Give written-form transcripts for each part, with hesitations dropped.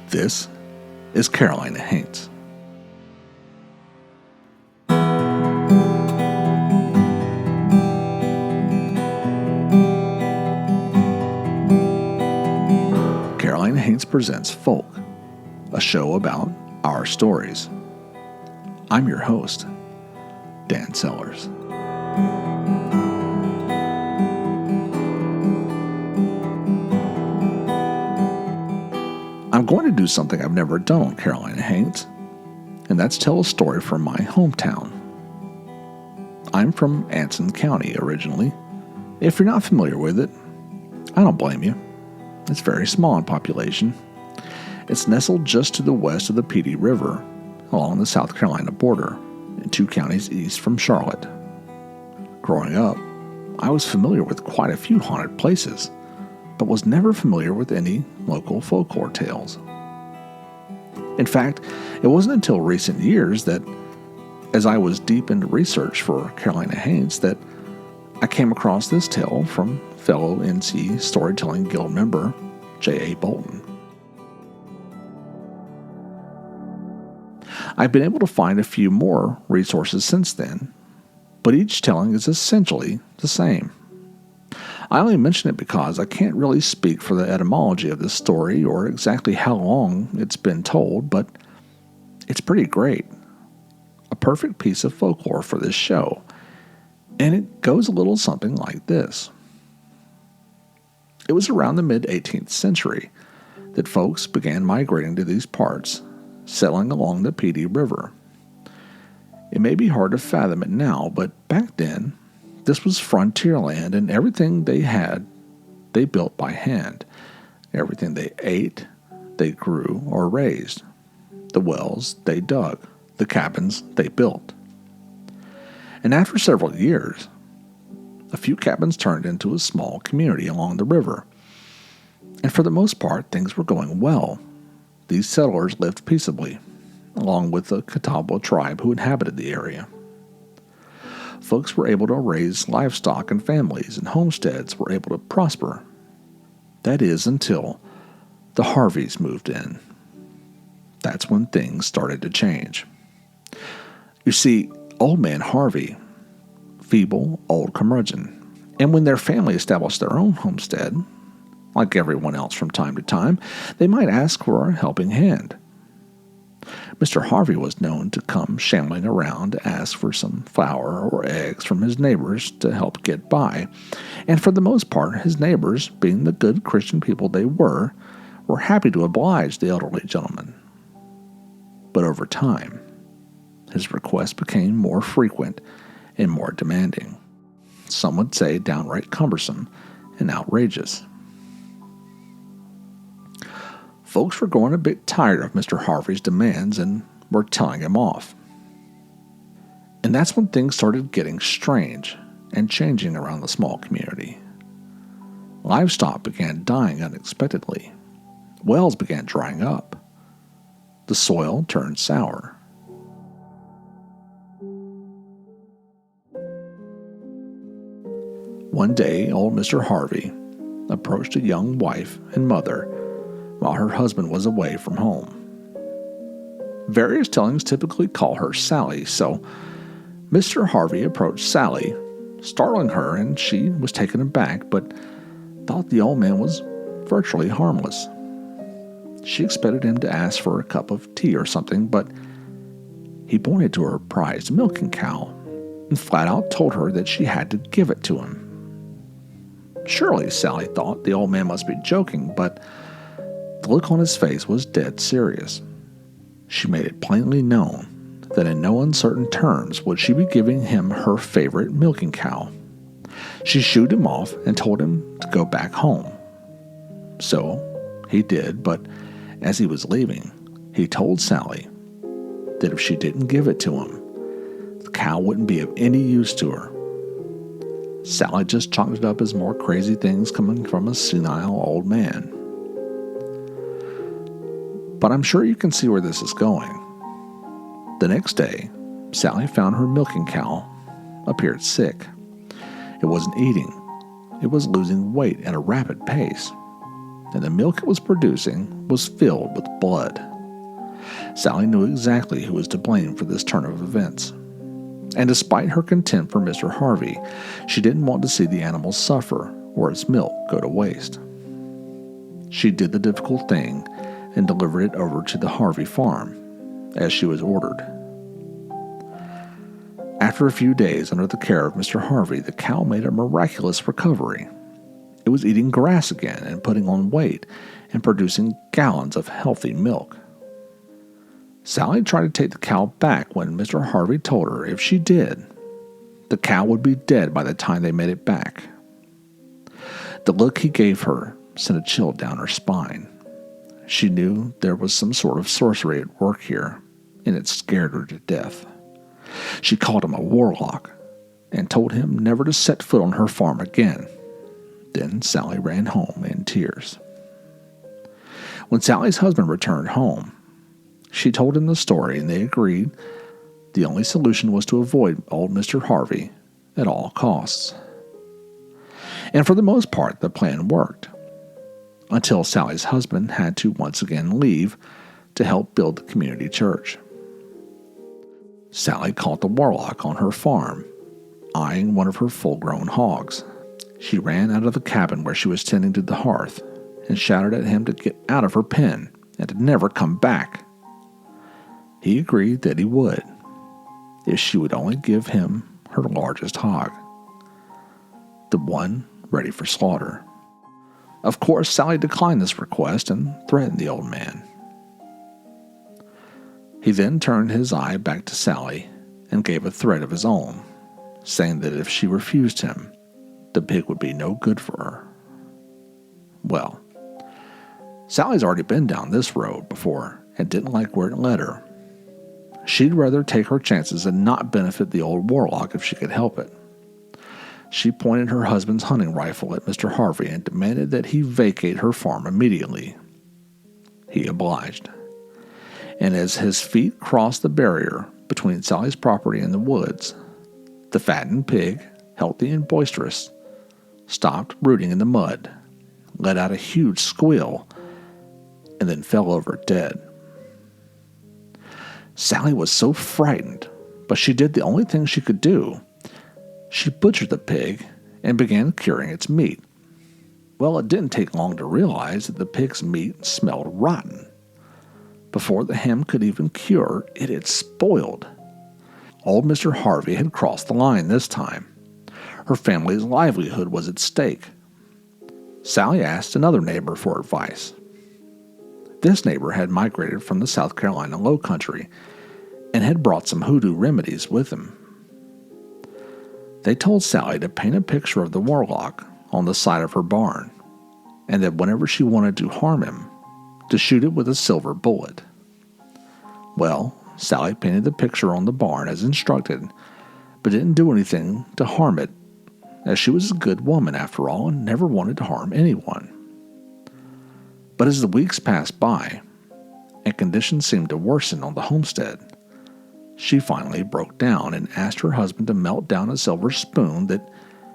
This is Carolina Haints. Carolina Haints presents Folk, a show about our stories. I'm your host, Dan Sellers. I'm going to do something I've never done on Carolina Haints, and that's tell a story from my hometown. I'm from Anson County originally. If you're not familiar with it, I don't blame you. It's very small in population. It's nestled just to the west of the Pee Dee River, along the South Carolina border, and 2 counties east from Charlotte. Growing up, I was familiar with quite a few haunted places, but was never familiar with any local folklore tales. In fact, it wasn't until recent years that, as I was deep into research for Carolina Haints, that I came across this tale from fellow NC Storytelling Guild member J.A. Bolton. I've been able to find a few more resources since then, but each telling is essentially the same. I only mention it because I can't really speak for the etymology of this story or exactly how long it's been told, but it's pretty great. A perfect piece of folklore for this show, and it goes a little something like this. It was around the mid-18th century that folks began migrating to these parts, settling along the Pee Dee River. It may be hard to fathom it now, but back then, this was frontier land, and everything they had, they built by hand. Everything they ate, they grew or raised. The wells, they dug. The cabins, they built. And after several years, a few cabins turned into a small community along the river. And for the most part, things were going well. These settlers lived peaceably, along with the Catawba tribe who inhabited the area. Folks were able to raise livestock, and families and homesteads were able to prosper. That is, until the Harveys moved in. That's when things started to change. You see, Old Man Harvey, feeble, old curmudgeon, and when their family established their own homestead, like everyone else from time to time, they might ask for a helping hand. Mr. Harvey was known to come shambling around to ask for some flour or eggs from his neighbors to help get by, and for the most part, his neighbors, being the good Christian people they were happy to oblige the elderly gentleman. But over time, his requests became more frequent and more demanding. Some would say downright cumbersome and outrageous. Folks were growing a bit tired of Mr. Harvey's demands and were telling him off. And that's when things started getting strange and changing around the small community. Livestock began dying unexpectedly. Wells began drying up. The soil turned sour. One day, old Mr. Harvey approached a young wife and mother while her husband was away from home. Various tellings typically call her Sally, so Mr. Harvey approached Sally, startling her, and she was taken aback but thought the old man was virtually harmless. She expected him to ask for a cup of tea or something, but he pointed to her prized milking cow and flat out told her that she had to give it to him. Surely, Sally thought, the old man must be joking, but the look on his face was dead serious. She made it plainly known that in no uncertain terms would she be giving him her favorite milking cow. She shooed him off and told him to go back home. So he did, but as he was leaving, he told Sally that if she didn't give it to him, the cow wouldn't be of any use to her. Sally just chalked it up as more crazy things coming from a senile old man. But I'm sure you can see where this is going. The next day, Sally found her milking cow appeared sick. It wasn't eating. It was losing weight at a rapid pace. and the milk it was producing was filled with blood. Sally knew exactly who was to blame for this turn of events. And despite her contempt for Mr. Harvey, she didn't want to see the animal suffer or its milk go to waste. She did the difficult thing and delivered it over to the Harvey farm, as she was ordered. After a few days under the care of Mr. Harvey, the cow made a miraculous recovery. It was eating grass again and putting on weight and producing gallons of healthy milk. Sally tried to take the cow back when Mr. Harvey told her if she did, the cow would be dead by the time they made it back. The look he gave her sent a chill down her spine. She knew there was some sort of sorcery at work here, and it scared her to death. She called him a warlock and told him never to set foot on her farm again. Then Sally ran home in tears. When Sally's husband returned home, she told him the story, and they agreed the only solution was to avoid old Mr. Harvey at all costs. And for the most part, the plan worked, until Sally's husband had to once again leave to help build the community church. Sally caught the warlock on her farm, eyeing one of her full-grown hogs. She ran out of the cabin where she was tending to the hearth and shouted at him to get out of her pen and to never come back. He agreed that he would, if she would only give him her largest hog, the one ready for slaughter. Of course, Sally declined this request and threatened the old man. He then turned his eye back to Sally and gave a threat of his own, saying that if she refused him, the pig would be no good for her. Well, Sally's already been down this road before and didn't like where it led her. She'd rather take her chances and not benefit the old warlock if she could help it. She pointed her husband's hunting rifle at Mr. Harvey and demanded that he vacate her farm immediately. He obliged. And as his feet crossed the barrier between Sally's property and the woods, the fattened pig, healthy and boisterous, stopped rooting in the mud, let out a huge squeal, and then fell over dead. Sally was so frightened, but she did the only thing she could do. She butchered the pig and began curing its meat. Well, it didn't take long to realize that the pig's meat smelled rotten. Before the ham could even cure, it had spoiled. Old Mr. Harvey had crossed the line this time. Her family's livelihood was at stake. Sally asked another neighbor for advice. This neighbor had migrated from the South Carolina Low Country and had brought some hoodoo remedies with him. They told Sally to paint a picture of the warlock on the side of her barn, and that whenever she wanted to harm him, to shoot it with a silver bullet. Well, Sally painted the picture on the barn as instructed, but didn't do anything to harm it, as she was a good woman after all and never wanted to harm anyone. But as the weeks passed by, and conditions seemed to worsen on the homestead, she finally broke down and asked her husband to melt down a silver spoon that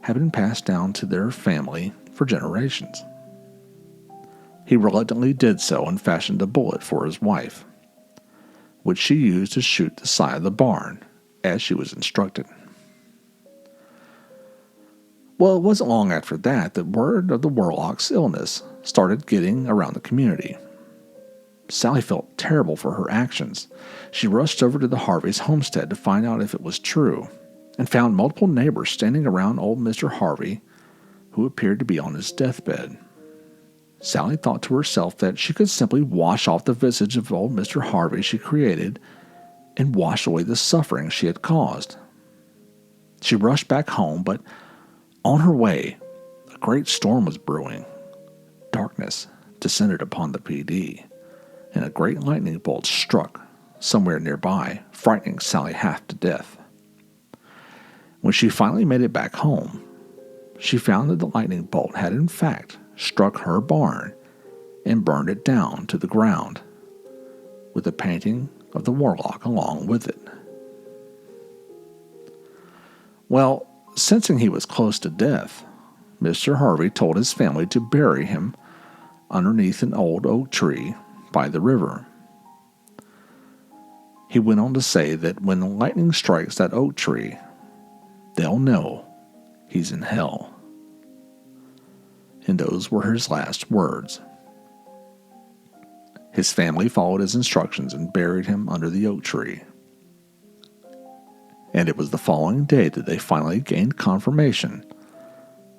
had been passed down to their family for generations. He reluctantly did so and fashioned a bullet for his wife, which she used to shoot the side of the barn, as she was instructed. Well, it wasn't long after that word of the warlock's illness started getting around the community. Sally felt terrible for her actions. She rushed over to the Harvey's homestead to find out if it was true, and found multiple neighbors standing around old Mr. Harvey, who appeared to be on his deathbed. Sally thought to herself that she could simply wash off the visage of old Mr. Harvey she created and wash away the suffering she had caused. She rushed back home, but on her way, a great storm was brewing. Darkness descended upon the Pee Dee, and a great lightning bolt struck somewhere nearby, frightening Sally half to death. When she finally made it back home, she found that the lightning bolt had in fact struck her barn and burned it down to the ground, with a painting of the warlock along with it. Well, sensing he was close to death, Mr. Harvey told his family to bury him underneath an old oak tree by the river. He went on to say that when lightning strikes that oak tree, they'll know he's in hell. And those were his last words. His family followed his instructions and buried him under the oak tree. And it was the following day that they finally gained confirmation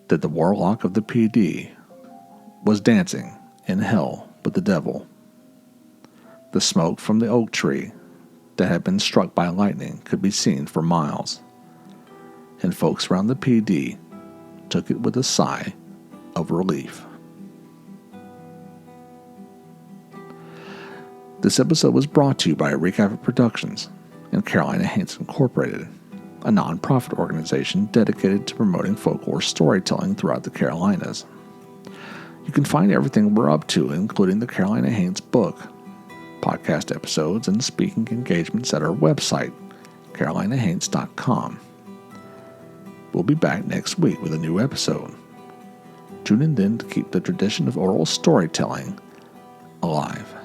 that the Warlock of the Pee Dee was dancing in hell with the devil. The smoke from the oak tree that had been struck by lightning could be seen for miles, and folks around the Pee Dee took it with a sigh of relief. This episode was brought to you by Recap Productions and Carolina Haints Incorporated, a non-profit organization dedicated to promoting folklore storytelling throughout the Carolinas. You can find everything we're up to, including the Carolina Haints book, podcast episodes, and speaking engagements at our website, carolinahaints.com. We'll be back next week with a new episode. Tune in then to keep the tradition of oral storytelling alive.